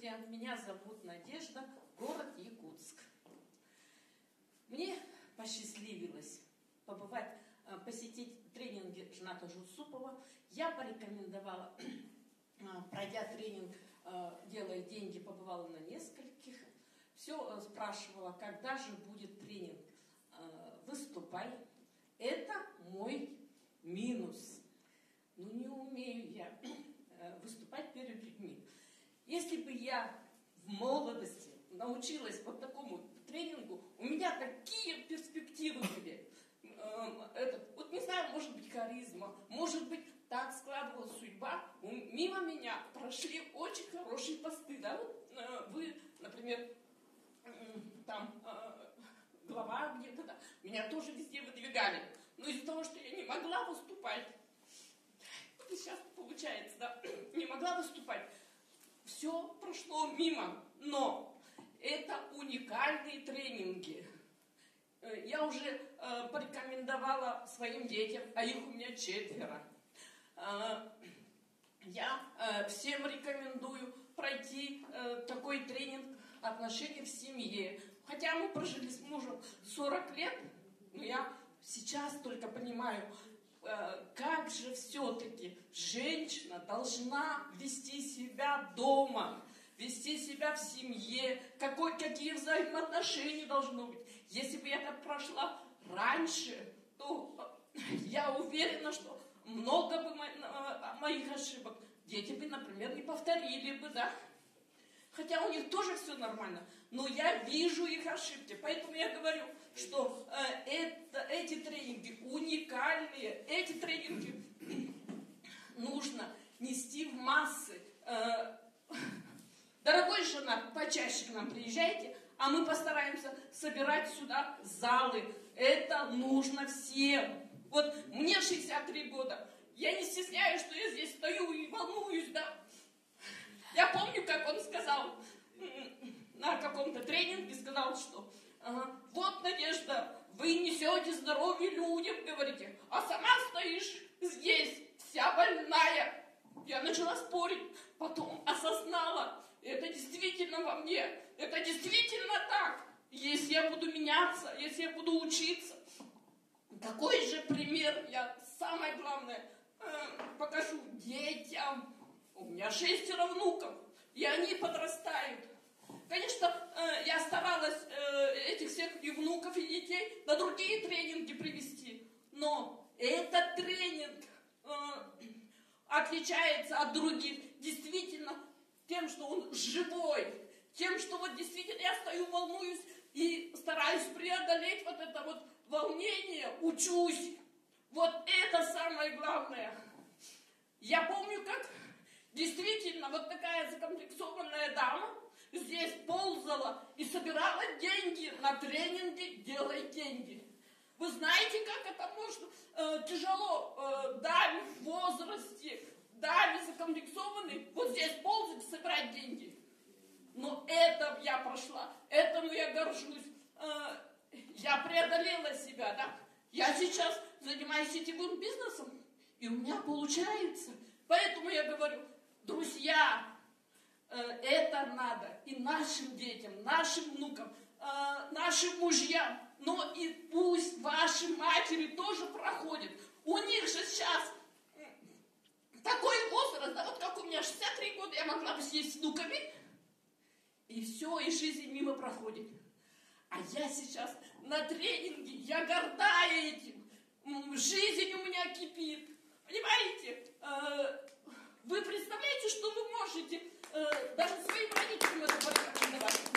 Здравствуйте, меня зовут Надежда, город Якутск. Мне посчастливилось посетить тренинги Жната Жусупова. Я порекомендовала, пройдя тренинг «Делай деньги», побывала на нескольких. Все спрашивала, когда же будет тренинг. Выступай. Это мой минус. Ну, не умею я выступать перед людьми. Если бы я в молодости научилась вот такому тренингу, у меня такие перспективы были. Вот не знаю, может быть, харизма, может быть, так складывалась судьба. Мимо меня прошли очень хорошие посты. Да? Вот, вы, например, там глава где-то, да, меня тоже везде выдвигали. Но из-за того, что я не могла выступать, вот и сейчас получается, да, не могла выступать, все прошло мимо. Но это уникальные тренинги. Я уже порекомендовала своим детям, а их у меня 4. Я всем рекомендую пройти такой тренинг отношений в семье. Хотя мы прожили с мужем 40 лет, но я сейчас только понимаю, как же все-таки женщина должна вести себя дома, вести себя в семье, какие взаимоотношения должны быть. Если бы я это прошла раньше, то я уверена, что много бы моих ошибок дети бы, например, не повторили бы, да? Хотя у них тоже все нормально, но я вижу их ошибки. Поэтому я говорю, что эти тренинги уникальные, эти тренинги нужно нести в массы. Дорогой жена, почаще к нам приезжайте, а мы постараемся собирать сюда залы. Это нужно всем. Вот мне 63 года. Я не стесняюсь, что я здесь стою и волнуюсь, да. Я помню, как он сказал на каком-то тренинге, сказал, что вот, Надежда, вы несете здоровье людям, говорите, а сама стоишь здесь, вся больная. Я начала спорить, потом осознала, это действительно во мне, это действительно так. Если я буду меняться, если я буду учиться, такой же пример я, самое главное, покажу детям. У меня 6 внуков, и они подрастают. Конечно, я старалась этих всех и внуков, и детей на другие тренинги привести. Но этот тренинг отличается от других действительно тем, что он живой. Тем, что вот действительно я стою, волнуюсь и стараюсь преодолеть вот это вот волнение, учусь. Вот это самое главное. Я помню, как действительно вот такая закомплексованная дама здесь ползала и собирала деньги на тренинги «Делай деньги». Вы знаете, как это можно тяжело даме в возрасте, даме закомплексованной, вот здесь ползать и собирать деньги. Но это я прошла, этому я горжусь. Я преодолела себя, да? Я сейчас занимаюсь сетевым бизнесом, и у меня получается. Поэтому я говорю, друзья, это надо и нашим детям, нашим внукам, нашим мужьям. Но и пусть ваши матери тоже проходят. У них же сейчас такой возраст, да, вот как у меня 63 года, я могла бы сидеть с внуками, и все, и жизнь мимо проходит. А я сейчас на тренинге, я горда этим. Жизнь у меня кипит. Понимаете? Вы представляете, что вы можете даже своим родителям это порекомендовать?